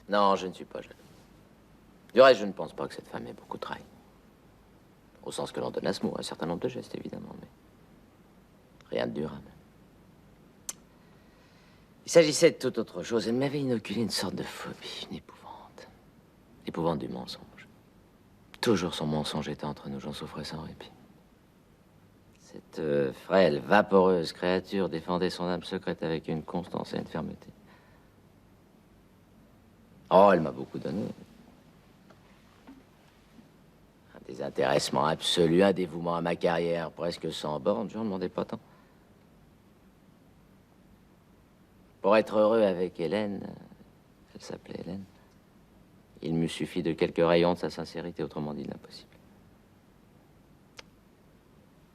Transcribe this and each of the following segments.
Non, je ne suis pas jeune. Du reste, je ne pense pas que cette femme ait beaucoup trahi. Au sens que l'on donne à ce mot, un certain nombre de gestes, évidemment, mais rien de durable. Il s'agissait de toute autre chose. Elle m'avait inoculé une sorte de phobie, une épouvante. L'épouvante du mensonge. Toujours son mensonge était entre nous, j'en souffrais sans répit. Cette frêle, vaporeuse créature défendait son âme secrète avec une constance et une fermeté. Oh, elle m'a beaucoup donné. Un désintéressement absolu, un dévouement à ma carrière presque sans borne, je n'en demandais pas tant. Pour être heureux avec Hélène, elle s'appelait Hélène, il m'eût suffi de quelques rayons de sa sincérité, autrement dit l'impossible.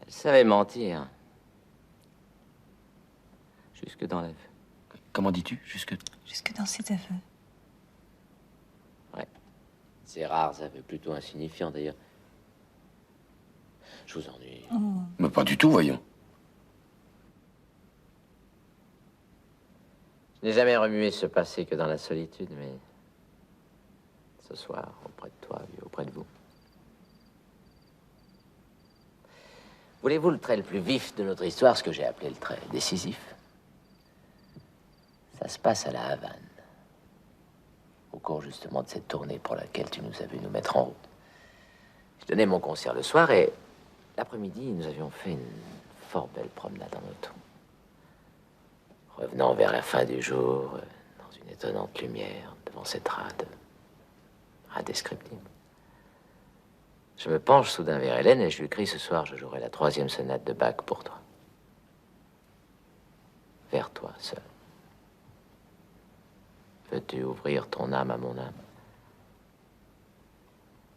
Elle savait mentir. Jusque dans l'aveu. Comment dis-tu? Jusque dans cet aveu. Ouais. Ces rares aveux, plutôt insignifiants d'ailleurs. Je vous ennuie. Oh. Mais pas du tout, voyons. Je n'ai jamais remué ce passé que dans la solitude, mais ce soir, auprès de toi et auprès de vous. Voulez-vous le trait le plus vif de notre histoire, ce que j'ai appelé le trait décisif? Ça se passe à la Havane, au cours justement de cette tournée pour laquelle tu nous as vu nous mettre en route. Je donnais mon concert le soir et l'après-midi, nous avions fait une fort belle promenade en auto. Revenant vers la fin du jour, dans une étonnante lumière, devant cette rade indescriptible. Je me penche soudain vers Hélène et je lui crie: ce soir, je jouerai la 3e sonate de Bach pour toi. Vers toi seul. Veux-tu ouvrir ton âme à mon âme?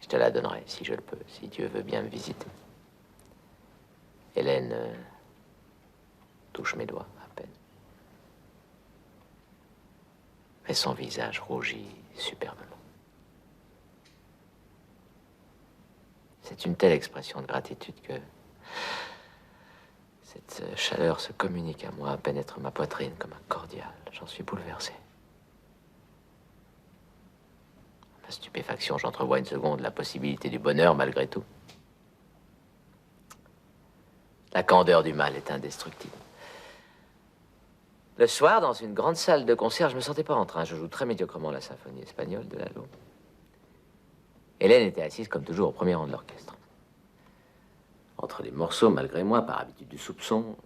Je te la donnerai, si je le peux, si Dieu veut bien me visiter. Hélène touche mes doigts à peine. Mais son visage rougit superbement. C'est une telle expression de gratitude que cette chaleur se communique à moi, pénètre ma poitrine comme un cordial. J'en suis bouleversé. Ma stupéfaction, j'entrevois une seconde la possibilité du bonheur malgré tout. La candeur du mal est indestructible. Le soir, dans une grande salle de concert, je me sentais pas en train. Je joue très médiocrement la symphonie espagnole de Lalo. Hélène était assise, comme toujours, au premier rang de l'orchestre. Entre les morceaux, malgré moi, par habitude du soupçon,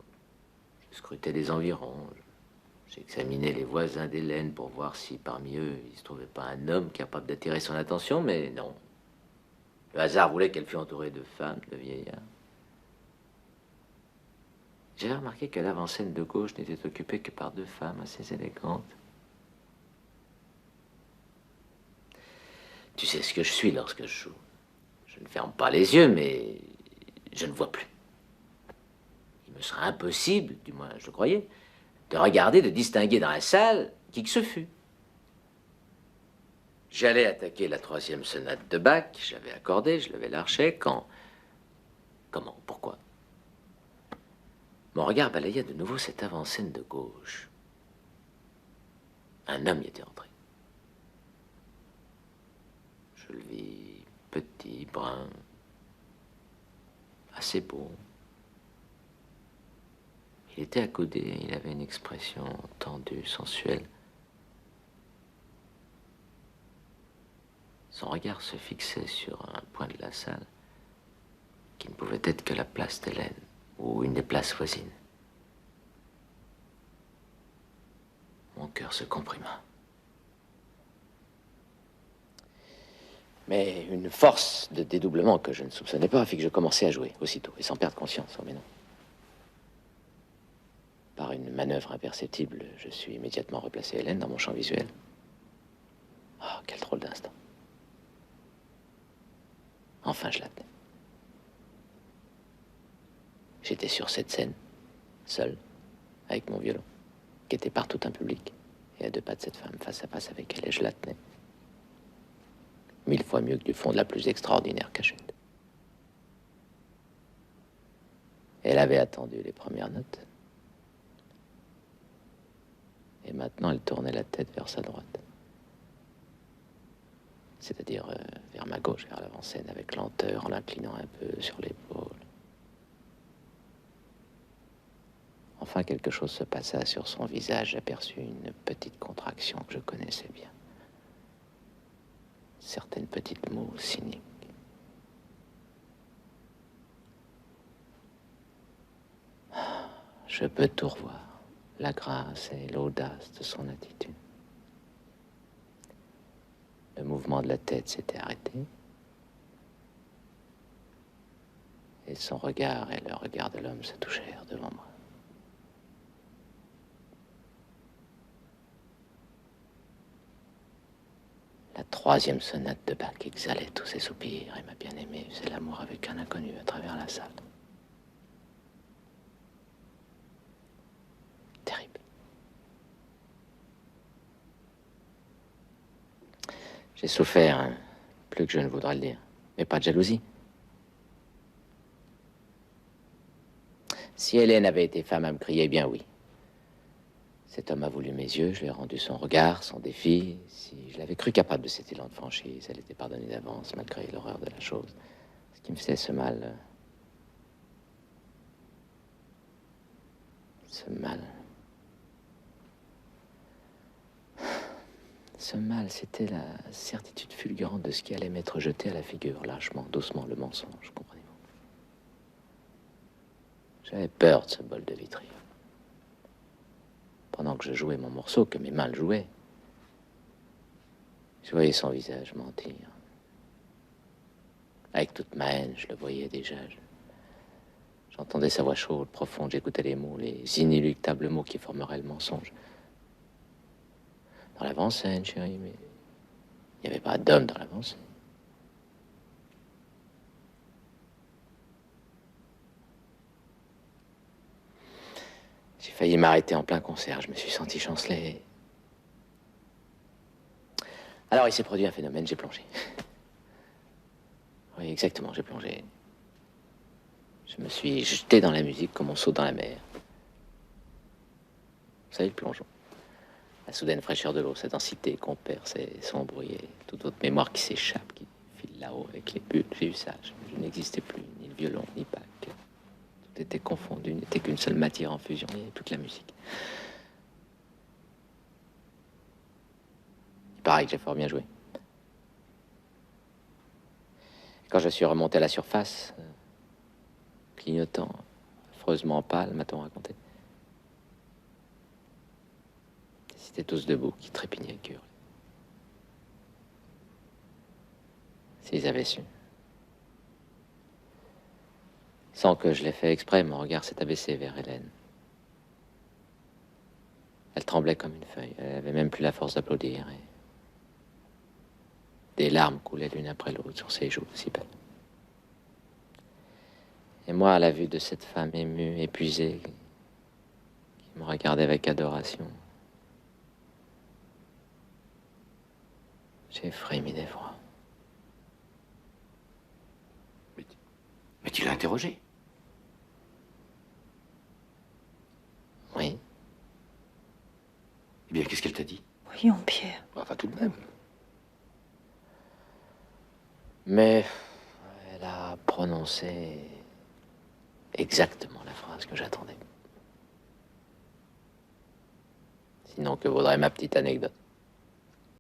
je scrutais les environs. J'examinais les voisins d'Hélène pour voir si, parmi eux, il ne se trouvait pas un homme capable d'attirer son attention, mais non. Le hasard voulait qu'elle fût entourée de femmes, de vieillards. J'avais remarqué que l'avant-scène de gauche n'était occupée que par 2 femmes assez élégantes. Tu sais ce que je suis lorsque je joue. Je ne ferme pas les yeux, mais je ne vois plus. Il me sera impossible, du moins je le croyais, de regarder, de distinguer dans la salle qui que ce fût. J'allais attaquer la 3e sonate de Bach, j'avais accordé, je levais l'archet, quand... Comment? Pourquoi? Mon regard balaya de nouveau cette avant-scène de gauche. Un homme y était entré. Je le vis petit, brun, assez beau. Il était accoudé, il avait une expression tendue, sensuelle. Son regard se fixait sur un point de la salle qui ne pouvait être que la place d'Hélène ou une des places voisines. Mon cœur se comprima. Mais une force de dédoublement que je ne soupçonnais pas a fait que je commençai à jouer aussitôt et sans perdre conscience, oh mais non. Par une manœuvre imperceptible, je suis immédiatement replacé Hélène dans mon champ visuel. Oh, quel drôle d'instant. Enfin, je la tenais. J'étais sur cette scène, seul, avec mon violon, qui était partout un public, et à 2 pas de cette femme, face à face avec elle, et je la tenais. 1000 fois mieux que du fond de la plus extraordinaire cachette. Elle avait attendu les premières notes. Et maintenant, elle tournait la tête vers sa droite. c'est-à-dire vers ma gauche, vers l'avant-scène, avec lenteur, en l'inclinant un peu sur l'épaule. Enfin, quelque chose se passa sur son visage. J'aperçus une petite contraction que je connaissais bien. Certaines petites mots cyniques. Je peux tout revoir, la grâce et l'audace de son attitude. Le mouvement de la tête s'était arrêté. Et son regard et le regard de l'homme se touchèrent devant moi. La troisième sonate de Bach exhalait tous ses soupirs et ma bien-aimée faisait l'amour avec un inconnu à travers la salle. Terrible. J'ai souffert, hein, plus que je ne voudrais le dire, mais pas de jalousie. Si Hélène avait été femme à me crier, eh bien oui. Cet homme a voulu mes yeux, je lui ai rendu son regard, son défi. Si je l'avais cru capable de cet élan de franchise, elle était pardonnée d'avance, malgré l'horreur de la chose. Ce qui me faisait ce mal. Ce mal. Ce mal, c'était la certitude fulgurante de ce qui allait m'être jeté à la figure, lâchement, doucement, le mensonge, comprenez-vous. J'avais peur de ce bol de vitriol. Pendant que je jouais mon morceau, que mes mains le jouaient, je voyais son visage mentir. Avec toute ma haine, je le voyais déjà. J'entendais sa voix chaude, profonde, j'écoutais les mots, les inéluctables mots qui formeraient le mensonge. Dans l'avant-scène, chérie, mais il n'y avait pas d'homme dans l'avant-scène. J'ai failli m'arrêter en plein concert, je me suis senti chanceler. Alors il s'est produit un phénomène, j'ai plongé. Oui, exactement, j'ai plongé. Je me suis jeté dans la musique comme on saute dans la mer. Vous savez, le plongeon. La soudaine fraîcheur de l'eau, sa densité qu'on perd, son bruit et toute autre mémoire qui s'échappe, qui file là-haut avec les bulles. J'ai eu ça, je n'existais plus, ni le violon, ni Bach. Tout était confondu, n'était qu'une seule matière en fusion, et toute la musique. Il paraît que j'ai fort bien joué. Quand je suis remonté à la surface, clignotant, affreusement pâle, m'a-t-on raconté. Ils étaient tous debout, qui trépignaient, qui hurlaient. S'ils avaient su. Sans que je l'ai fait exprès, mon regard s'est abaissé vers Hélène. Elle tremblait comme une feuille. Elle avait même plus la force d'applaudir. Et des larmes coulaient l'une après l'autre sur ses joues si belles. Et moi, à la vue de cette femme émue, épuisée, qui me regardait avec adoration, j'ai frémi d'effroi. Mais tu l'as interrogé? Oui. Eh bien, qu'est-ce qu'elle t'a dit? Voyons, Pierre. Enfin, tout de même. Mais elle a prononcé exactement la phrase que j'attendais. Sinon, que vaudrait ma petite anecdote?